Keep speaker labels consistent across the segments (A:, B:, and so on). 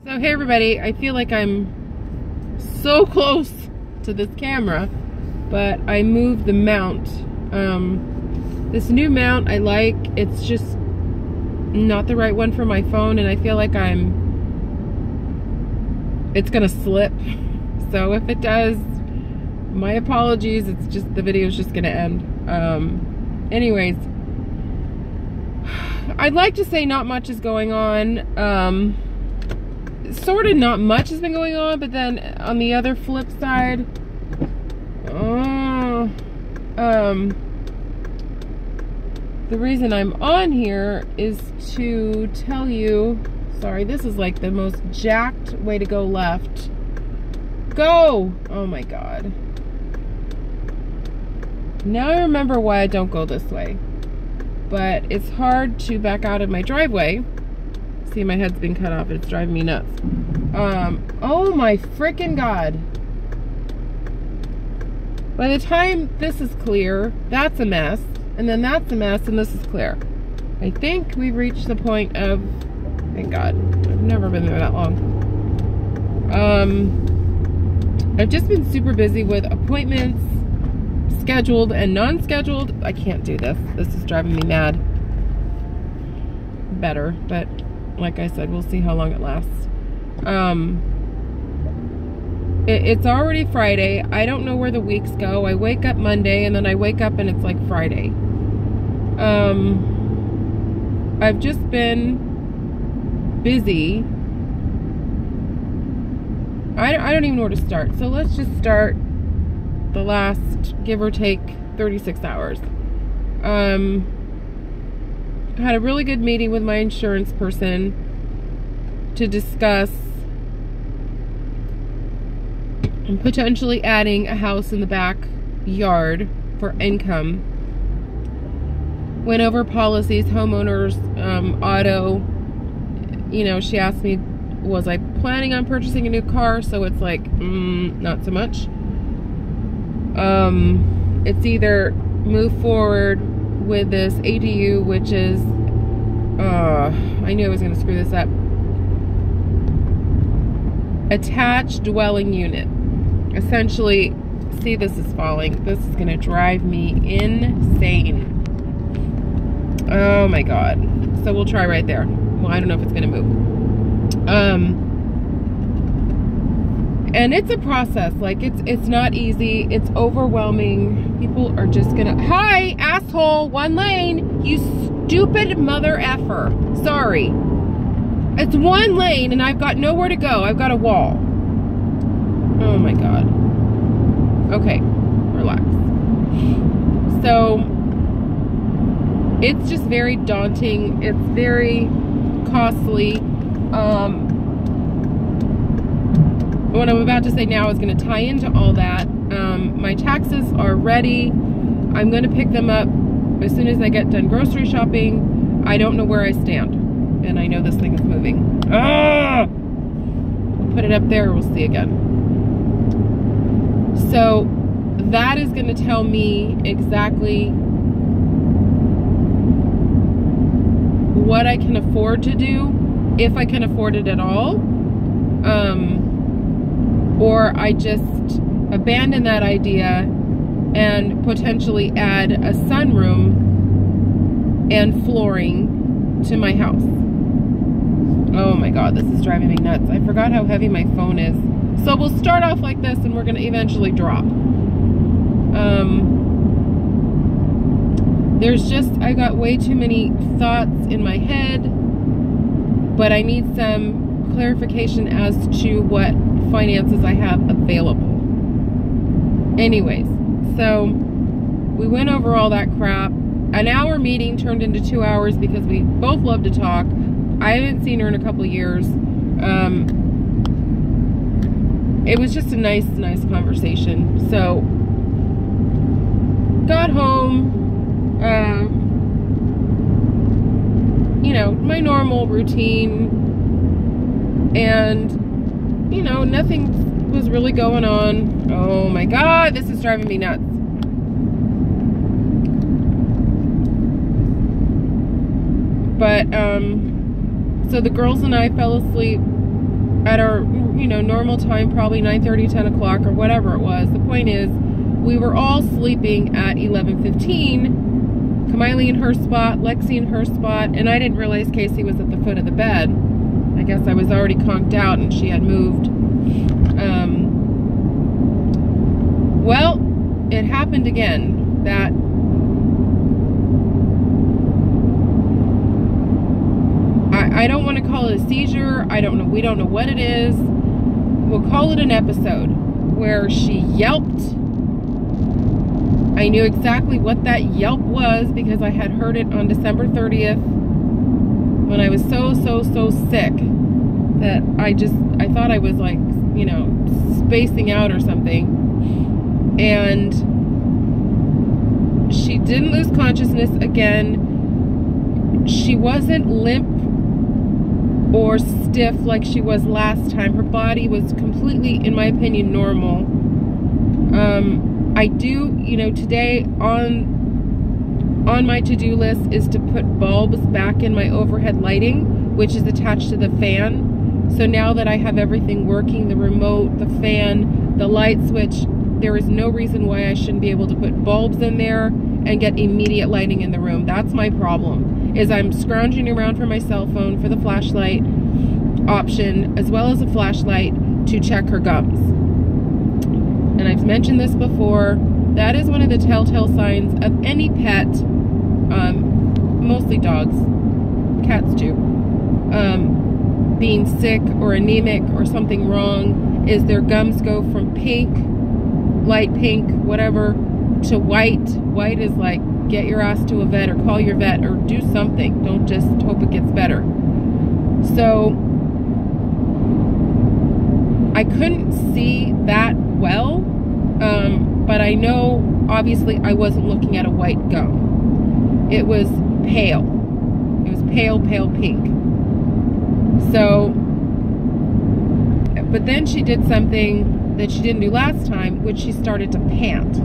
A: So hey everybody, I feel like I'm so close to this camera, but I moved the mount. This new mount I like, it's just not the right one for my phone, and I feel like it's gonna slip. So if it does, my apologies, it's just, the video's just gonna end. Anyways, I'd like to say not much is going on. Sort of not much has been going on, but then on the other flip side, the reason I'm on here is to tell you, sorry, this is like the most jacked way to go left. Go! Oh my God. Now I remember why I don't go this way. But it's hard to back out of my driveway. See, my head's been cut off. It's driving me nuts. Oh my freaking God. By the time this is clear, that's a mess. And then that's a mess, and this is clear. I think we've reached the point of, thank God, I've never been there that long. I've just been super busy with appointments, scheduled and non-scheduled. I can't do this. This is driving me mad. Better, but like I said, we'll see how long it lasts. It's already Friday. I don't know where the weeks go. I wake up Monday and then I wake up and it's like Friday. I've just been busy. I don't even know where to start. So let's just start the last, give or take, 36 hours. I had a really good meeting with my insurance person to discuss potentially adding a house in the backyard for income. Went over policies, homeowners, auto. You know, she asked me, was I planning on purchasing a new car? So it's like, not so much. It's either move forward with this ADU, which is, I knew I was going to screw this up. Attached dwelling unit. Essentially, see, this is falling. This is going to drive me insane. Oh my God. So we'll try right there. Well, I don't know if it's going to move. And it's a process. Like, it's not easy. It's overwhelming. People are just gonna, hi, asshole, one lane, you stupid mother effer. Sorry. It's one lane and I've got nowhere to go. I've got a wall. Oh my God. Okay, relax. So, it's just very daunting. It's very costly. What I'm about to say now is going to tie into all that. My taxes are ready. I'm going to pick them up as soon as I get done grocery shopping. I don't know where I stand. And I know this thing is moving. Ah! We'll put it up there, we'll see again. So that is going to tell me exactly what I can afford to do, if I can afford it at all. Or I just abandon that idea and potentially add a sunroom and flooring to my house. Oh my God, this is driving me nuts. I forgot how heavy my phone is. So we'll start off like this and we're gonna eventually drop. There's just, I got way too many thoughts in my head, but I need some clarification as to what finances I have available. Anyways, so we went over all that crap. An hour meeting turned into 2 hours because we both love to talk. I haven't seen her in a couple of years. It was just a nice conversation. So, got home, you know, my normal routine, and, you know, nothing was really going on. Oh my God, this is driving me nuts. But, so the girls and I fell asleep at our, you know, normal time, probably 9:30, 10 o'clock, or whatever it was. The point is, we were all sleeping at 11:15. Kamiley in her spot, Lexi in her spot, and I didn't realize Casey was at the foot of the bed. I guess I was already conked out and she had moved. Well, it happened again. That I don't want to call it a seizure. I don't know. We don't know what it is. We'll call it an episode where she yelped. I knew exactly what that yelp was because I had heard it on December 30th when I was so sick that I thought I was like, you know, spacing out or something. And she didn't lose consciousness again. She wasn't limp or stiff like she was last time. Her body was completely, in my opinion, normal. I do, you know, today on my to-do list is to put bulbs back in my overhead lighting, which is attached to the fan. So now that I have everything working, the remote, the fan, the light switch, there is no reason why I shouldn't be able to put bulbs in there and get immediate lighting in the room. That's my problem, is I'm scrounging around for my cell phone for the flashlight option, as well as a flashlight to check her gums. And I've mentioned this before, that is one of the telltale signs of any pet, mostly dogs, cats too, being sick or anemic or something wrong, is their gums go from pink, light pink, whatever, to white. White is like, get your ass to a vet or call your vet or do something. Don't just hope it gets better. So I couldn't see that well, but I know obviously I wasn't looking at a white gum. It was pale. It was pale pink. So, but then she did something that she didn't do last time, which she started to pant.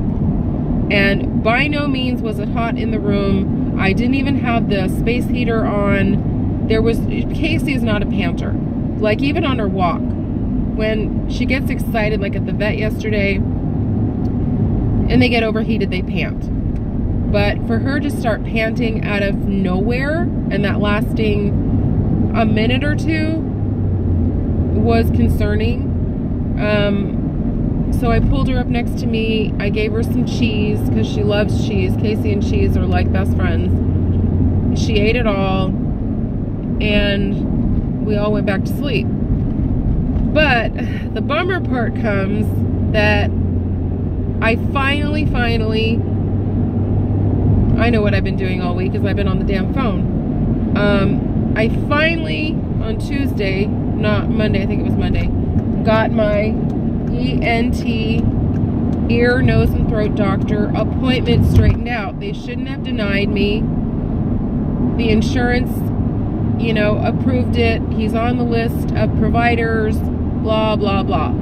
A: And by no means was it hot in the room. I didn't even have the space heater on. Casey is not a panter. Like even on her walk, when she gets excited, like at the vet yesterday, and they get overheated, they pant. But for her to start panting out of nowhere, and that lasting a minute or two, was concerning. So I pulled her up next to me. I gave her some cheese because she loves cheese. Casey and cheese are like best friends. She ate it all, and we all went back to sleep. But the bummer part comes that I finally, I know what I've been doing all week because I've been on the damn phone. I finally, on Tuesday, not Monday, I think it was Monday, got my ENT, ear, nose, and throat doctor appointment straightened out. They shouldn't have denied me. The insurance, you know, approved it. He's on the list of providers, blah, blah, blah.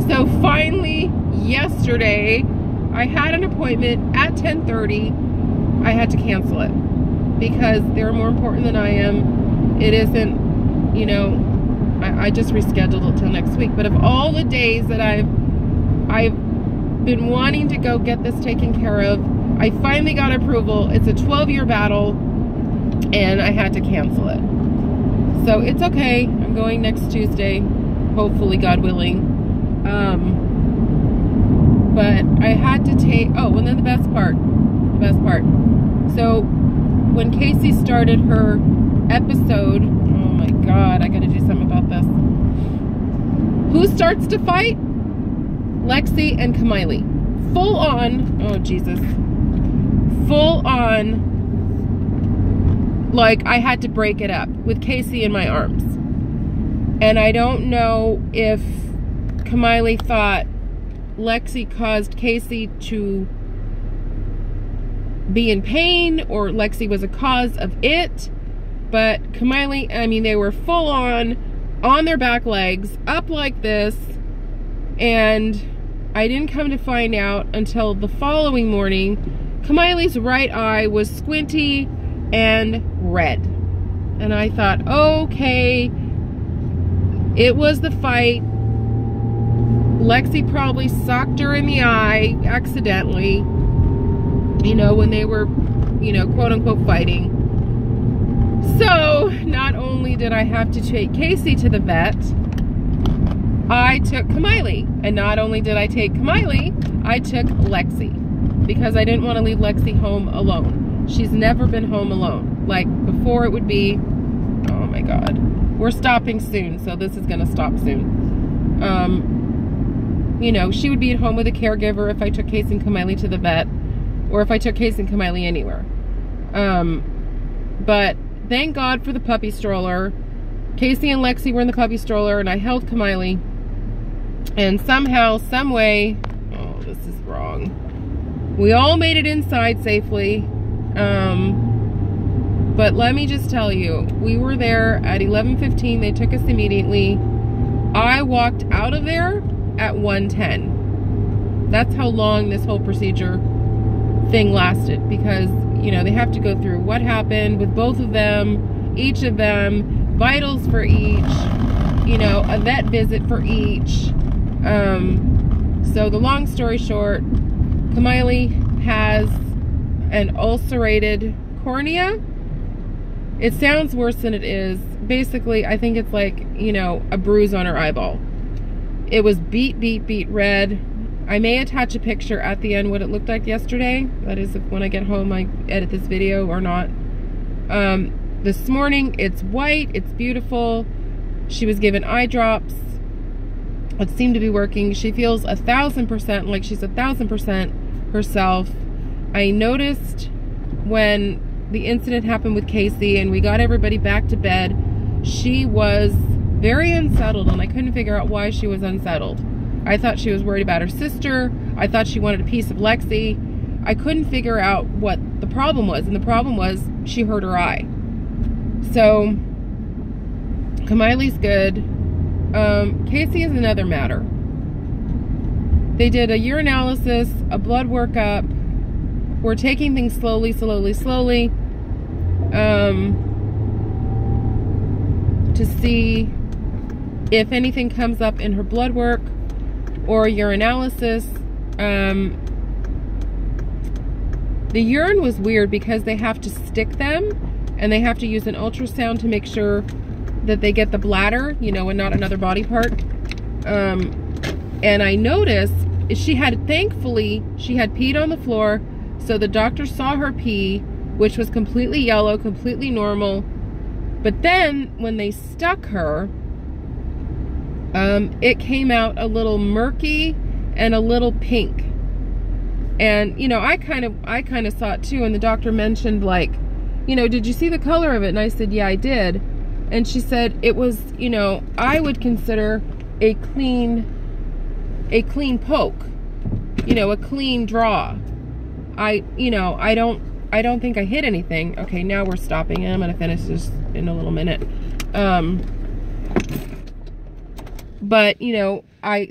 A: So finally, yesterday, I had an appointment at 10:30. I had to cancel it because they're more important than I am. It isn't, you know, I just rescheduled it till next week. But of all the days that I've been wanting to go get this taken care of, I finally got approval. It's a 12-year battle, and I had to cancel it. So it's okay. I'm going next Tuesday, hopefully, God willing. But I had to take, oh, and then the best part. So when Casey started her episode, oh my God, I gotta do something about this. Who starts to fight? Lexi and Kamiley. Full on, oh Jesus. Full on, like I had to break it up with Casey in my arms. And I don't know if Kamiley thought Lexi caused Casey to be in pain or Lexi was a cause of it. But Kamiley, I mean, they were full on their back legs, up like this. And I didn't come to find out until the following morning, Kamiley's right eye was squinty and red. And I thought, okay, It was the fight. Lexi probably socked her in the eye accidentally, you know, when they were, you know, quote unquote fighting. So not only did I have to take Casey to the vet, I took Kamiley. And not only did I take Kamiley, I took Lexi, because I didn't want to leave Lexi home alone. She's never been home alone. Like before it would be, oh my God, we're stopping soon, so this is gonna stop soon. You know, she would be at home with a caregiver if I took Casey and Kamiley to the vet, or if I took Casey and Kamiley anywhere. But thank God for the puppy stroller. Casey and Lexi were in the puppy stroller, and I held Kamiley. And somehow, some way, oh, this is wrong. We all made it inside safely. But let me just tell you, we were there at 11:15. They took us immediately. I walked out of there at 1:10. That's how long this whole procedure thing lasted, because, you know, they have to go through what happened with both of them, each of them, vitals for each, you know, a vet visit for each. So the long story short, Kamiley has an ulcerated cornea. It sounds worse than it is. Basically, I think it's like, you know, a bruise on her eyeball. It was beet red. I may attach a picture at the end what it looked like yesterday. That is, if when I get home I edit this video or not. This morning, it's white, it's beautiful. She was given eye drops. It seemed to be working. She feels 1,000% like she's 1,000% herself. I noticed when the incident happened with Casey and we got everybody back to bed, she was very unsettled, and I couldn't figure out why she was unsettled. I thought she was worried about her sister. I thought she wanted a piece of Lexi. I couldn't figure out what the problem was, and the problem was she hurt her eye. So Kamiley's good. Casey is another matter. They did a urinalysis, a blood workup. We're taking things slowly to see if anything comes up in her blood work or urinalysis. The urine was weird because they have to stick them and they have to use an ultrasound to make sure that they get the bladder, you know, and not another body part. And I noticed thankfully, she had peed on the floor, so the doctor saw her pee, which was completely yellow, completely normal. But then when they stuck her, it came out a little murky and a little pink. And, you know, I kind of saw it too, and the doctor mentioned, like, you know, did you see the color of it? And I said, yeah, I did. And she said it was, you know, I would consider a clean poke, you know, a clean draw. I don't think I hit anything. Okay, now we're stopping, and I'm gonna finish this in a little minute. But, you know,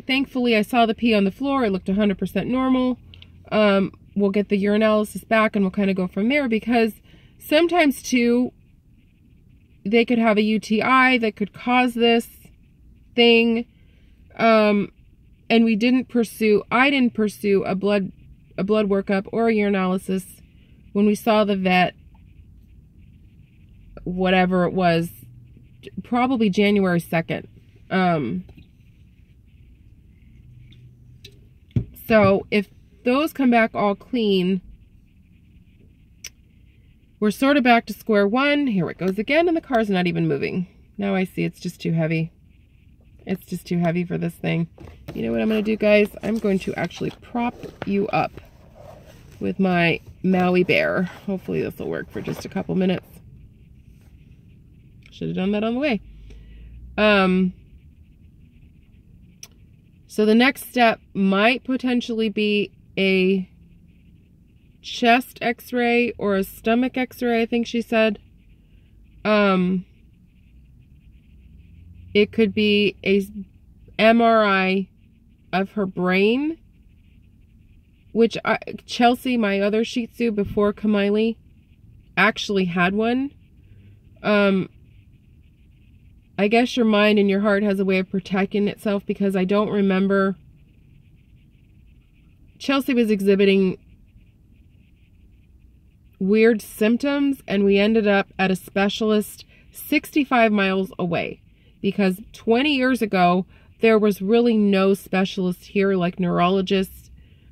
A: thankfully I saw the pee on the floor. It looked 100% normal. We'll get the urinalysis back and we'll kind of go from there, because sometimes too, they could have a UTI that could cause this thing. And I didn't pursue a blood workup or a urinalysis when we saw the vet, whatever it was, probably January 2nd. So if those come back all clean, we're sort of back to square one. Here it goes again, and the car's not even moving. Now I see it's just too heavy. It's just too heavy for this thing. You know what I'm going to do, guys? I'm going to actually prop you up with my Maui Bear. Hopefully this will work for just a couple minutes. Should have done that on the way. So the next step might potentially be a chest x-ray or a stomach x-ray, I think she said. It could be a MRI of her brain, which Chelsea, my other Shih Tzu before Kamiley, actually had one. I guess your mind and your heart has a way of protecting itself, because I don't remember. Chelsea was exhibiting weird symptoms, and we ended up at a specialist 65 miles away, because 20 years ago there was really no specialist here, like neurologists.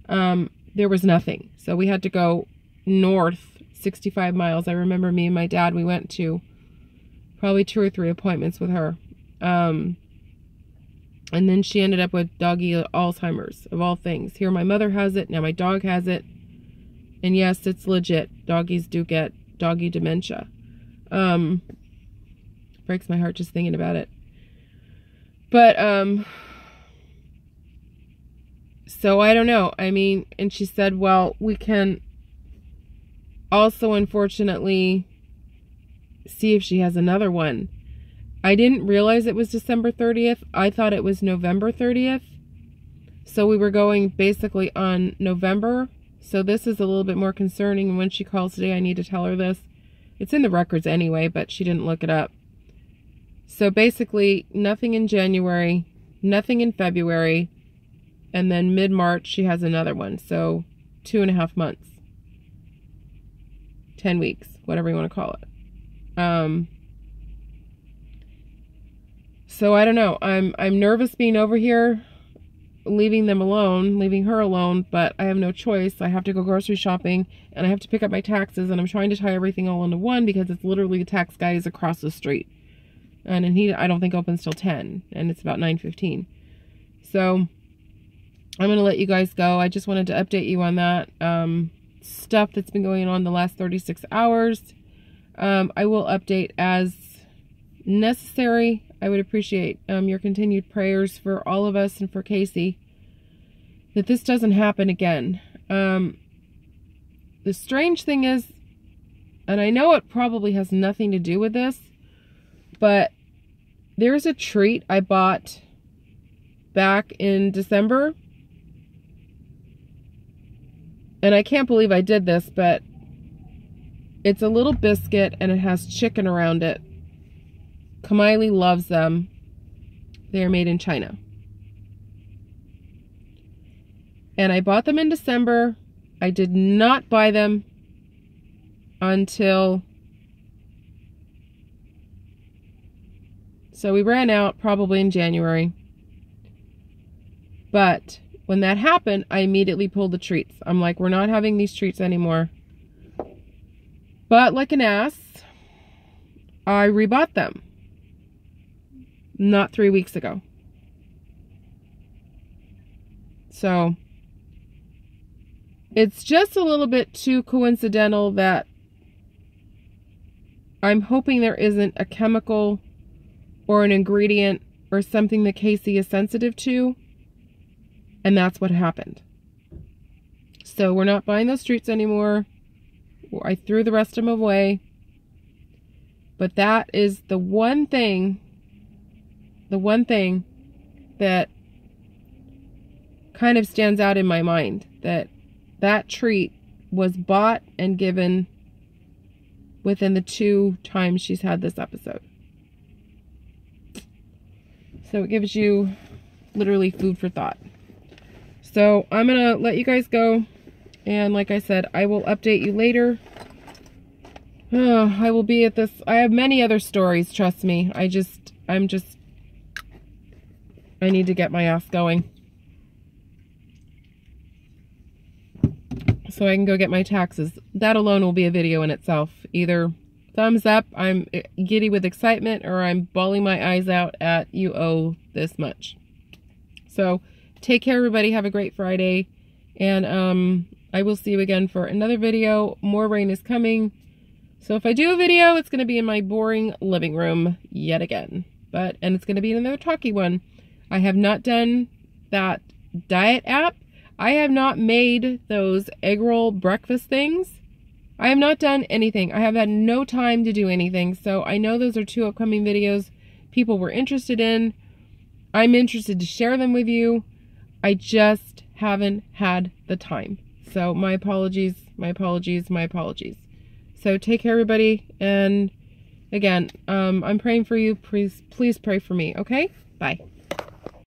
A: There was nothing, so we had to go north 65 miles. I remember me and my dad, we went to probably 2 or 3 appointments with her, and then she ended up with doggy Alzheimer's, of all things. Here my mother has it, now my dog has it. And yes, it's legit. Doggies do get doggy dementia. Breaks my heart just thinking about it. But, so I don't know. I mean, and she said, well, we can also, unfortunately, see if she has another one. I didn't realize it was December 30th. I thought it was November 30th. So we were going basically on November. So this is a little bit more concerning, and when she calls today, I need to tell her this. It's in the records anyway, but she didn't look it up. So basically, nothing in January, nothing in February, and then mid-March, she has another one. So 2.5 months. 10 weeks, whatever you want to call it. So I don't know. I'm nervous being over here, leaving them alone, leaving her alone, but I have no choice. I have to go grocery shopping, and I have to pick up my taxes, and I'm trying to tie everything all into one, because it's literally the tax guy is across the street, and he, I don't think, opens till 10, and it's about 9:15. So I'm going to let you guys go. I just wanted to update you on that stuff that's been going on the last 36 hours. I will update as necessary. I would appreciate your continued prayers for all of us and for Casey, that this doesn't happen again. The strange thing is, and I know it probably has nothing to do with this, but there's a treat I bought back in December, and I can't believe I did this, but it's a little biscuit and it has chicken around it. Kamiley loves them. They are made in China. And I bought them in December. I did not buy them until... So we ran out probably in January. But when that happened, I immediately pulled the treats. I'm like, we're not having these treats anymore. But like an ass, I rebought them. Not 3 weeks ago. So it's just a little bit too coincidental that I'm hoping there isn't a chemical or an ingredient or something that Casey is sensitive to, and that's what happened. So we're not buying those treats anymore. I threw the rest of them away. But that is the one thing that kind of stands out in my mind, that treat was bought and given within the 2 times she's had this episode. So it gives you literally food for thought. So I'm gonna let you guys go, and like I said, I will update you later. I will be at this. I have many other stories, trust me. I need to get my ass going, so I can go get my taxes. That alone will be a video in itself. Either thumbs up, I'm giddy with excitement, or I'm bawling my eyes out at you owe this much. So take care, everybody. Have a great Friday, and I will see you again for another video. More rain is coming, so if I do a video, it's going to be in my boring living room yet again, and it's going to be another talky one. I have not done that diet app. I have not made those egg roll breakfast things. I have not done anything. I have had no time to do anything. So I know those are 2 upcoming videos people were interested in. I'm interested to share them with you. I just haven't had the time. So my apologies, my apologies, my apologies. So take care, everybody. And again, I'm praying for you. Please pray for me. Okay? Bye.